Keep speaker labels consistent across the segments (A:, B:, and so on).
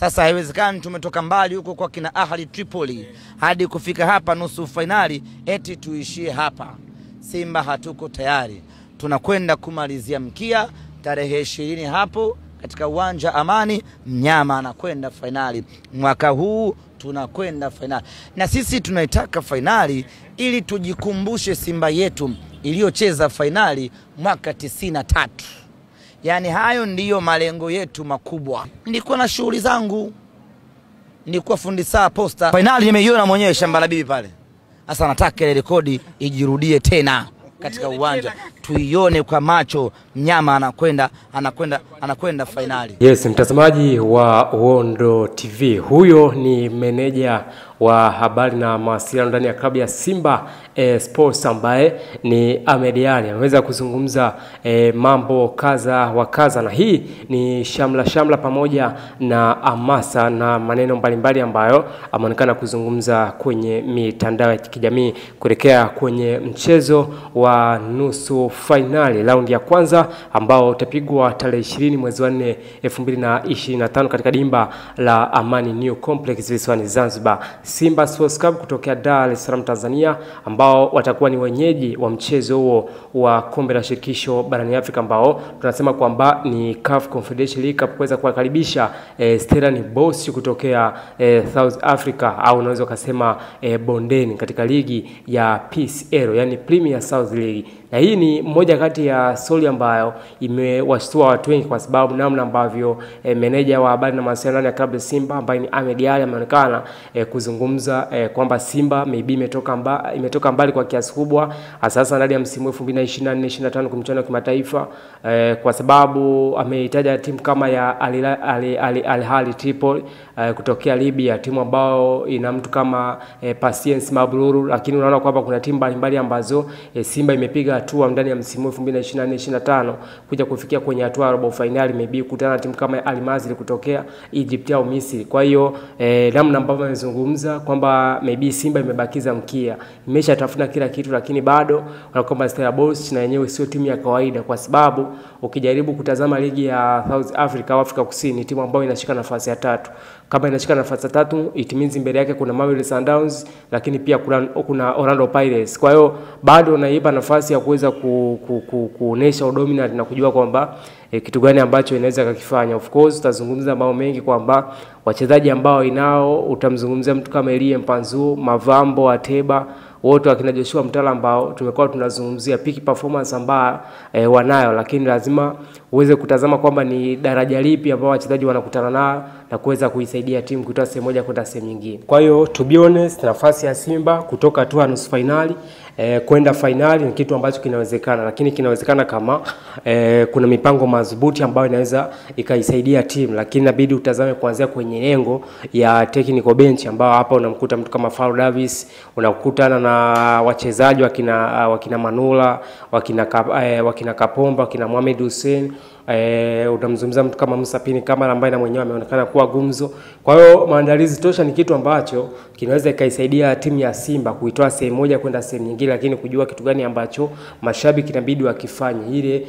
A: Sasa haiwezekani tumetoka mbali huko kwa kina Ahli Tripoli hadi kufika hapa nusu finali eti tuishie hapa. Simba hatuko tayari. Tunakwenda kumalizia mkia tarehe 20 hapo katika uwanja Amani. Mnyama anakwenda finali. Mwaka huu tunakwenda finali. Na sisi tunaitaka finali ili tujikumbushe Simba yetu iliyocheza finali mwaka 93. Yani hayo ndiyo malengo yetu makubwa. Nilikuwa na shughuli zangu. Nilikuwa fundi saa posta. Finali nimeiona mwenyewe shamba la bibi pale. Sasa nataka ile rekodi ijirudie tena katika uwanja. Tuione kwa macho mnyama anakwenda finali.
B: Yes, mtazamaji wa Uondo TV. Huyo ni meneja wa habari na mawasiliano ndani ya klabu ya Simba Sports ambaye ni Ahmed Ally. Anaweza kuzungumza mambo kaza wa kaza, na hii ni shamla pamoja na amasa na maneno mbalimbali ambayo ameonekana kuzungumza kwenye mitandao ya kijamii kuelekea kwenye mchezo wa nusu finali raundi ya kwanza ambao utapigwa tarehe 20 mwezi wa 4 2025 katika dimba la Amani New Complex visiwani Zanzibar. Simba Sports Club kutokea Dar es Salaam Tanzania ambao watakuwa ni wenyeji wa mchezo huo wa kombe la shirikisho barani Afrika ambao tunasema kwamba ni CAF Confederation League Cup, kuweza kuwakaribisha Stellenbosch kutokea South Africa, au unaweza kusema bondeni katika ligi ya PSL, yani Premier South League. Na hii ni moja kati ya stori ambayo imewashtua watu wengi kwa sababu namna ambavyo meneja wa habari na mawasiliano ya klabu ya Simba ambaye ni Ahmed Ally ameonekana kuzungumza kwamba Simba maybe imetoka mbali kwa kiasi kubwa hasa ndani ya msimu 2024-2025 kumchana kimataifa, kwa sababu ameitaja timu kama ya Al-Ahli Tripoli kutokea Libya, timu ambao ina mtu kama Patience Mabruru, lakini unaona kwamba kuna timu mbalimbali ambazo Simba imepiga hatua ndani ya msimu 2024-2025 kuja kufikia kwenye hatua ya robo finali, maybe kukutana na timu kama Al Masry kutokea Egypt au Misri. Kwa hiyo namna ambavyo amezungumza kwamba maybe Simba imebakiza mkia, imeshatafuna kila kitu, lakini bado wanakwamba Stellenbosch na yenyewe sio timu ya kawaida, kwa sababu ukijaribu kutazama ligi ya South Africa au Afrika Kusini, timu ambayo inashika nafasi ya 3. Kama inashika nafasi ya 3, it means mbele yake kuna Mamelodi Sundowns, lakini pia kuna Orlando Pirates. Kwa hiyo bado unaipa nafasi ya kuweza kuonesha dominant na kujua kwamba kitu gani ambacho inaweza kukifanya. Of course tutazungumza mambo mengi kwamba wachezaji ambao inao, utamzungumzia mtu kama Elie Mpanzu, Mavambo, Ateba, wote wakina Joshua Mtala ambao tumekuwa tunazungumzia peak performance ambayo wanayo, lakini lazima uweze kutazama kwamba ni daraja lipi ambao wachezaji wanakutana nao na kuweza kuisaidia timu kutoka sehemu moja kwenda sehemu nyingine. Kwa hiyo to be honest, nafasi ya Simba kutoka hatua nusu finali kwenda finali ni kitu ambacho kinawezekana, lakini kinawezekana kama kuna mipango madhubuti ambayo inaweza ikaisaidia timu, lakini inabidi utazame kuanzia kwenye lengo ya technical bench ambao hapa unamkuta mtu kama Faro Davis, unakutana na wachezaji wakina Manula, wakina Kapomba, wakina Mohamed Hussein, utamzungumza mtu kama Musa Pini kama ambaye na mwenyewe ameonekana kuwa gumzo. Kwa hiyo maandalizi tosha ni kitu ambacho kinaweza ikaisaidia timu ya Simba kuitoa sehemu moja kwenda sehemu nyingine, lakini kujua kitu gani ambacho mashabiki inabidi wakifanye ile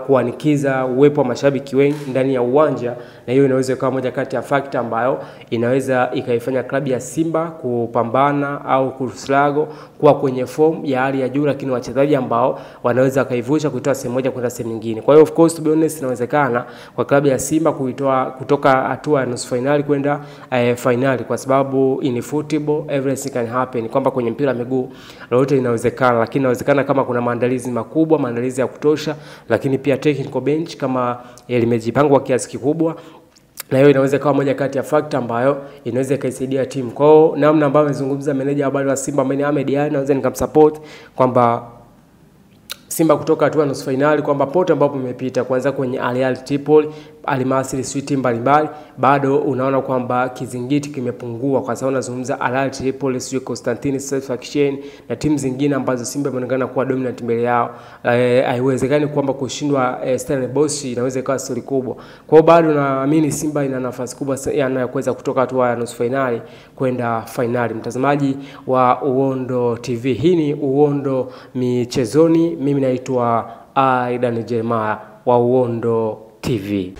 B: kuanikiza uwepo wa mashabiki wengi ndani ya uwanja, na hiyo inaweza kuwa moja kati ya factor ambayo inaweza ikaifanya klabu ya Simba kupambana au kustruggle kuwa kwenye form ya hali ya juu, lakini wachezaji ambao wanaweza kaivusha kuitoa sehemu moja kwenda sehemu nyingine. Kwa hiyo of course to be honest, inawezekana kwa klabu ya Simba kuitoa kutoka hatua ya nusu finali kwenda finali, kwa sababu in football everything can happen, kwamba kwenye mpira wa miguu lolote inawezekana, lakini inawezekana kama kuna maandalizi makubwa, maandalizi ya kutosha, lakini pia technical bench kama limejipanga kwa kiasi kikubwa, na hiyo inaweza kuwa moja kati ya factor ambayo inaweza kaisaidia timu. Kwa hiyo namna ambayo amezungumza meneja wa habari wa Simba ambaye Ahmed Ally, naweza nikamsupport kwamba Simba kutoka hatua nusu finali, kwamba pote ambapo imepita kuanza kwenye Al-Ahli Tripoli, Al Masry, timu mbalimbali, bado unaona kwamba kizingiti kimepungua, kwa sababu nazungumza Al-Ahli Tripoli, Constantine Satisfaction na timu zingine ambazo Simba imeonekana kuwa dominant mbele yao. Haiwezekani kwamba kushindwa Stellenbosch inaweza kuwa story kubwa. Kwa hiyo bado naamini Simba ina nafasi kubwa ya kuweza kutoka hatua ya nusu finali kwenda finali. Mtazamaji wa Uondo TV, hii ni Uondo Michezoni. Mimi naitwa Aidan Jeremiah wa Uondo TV.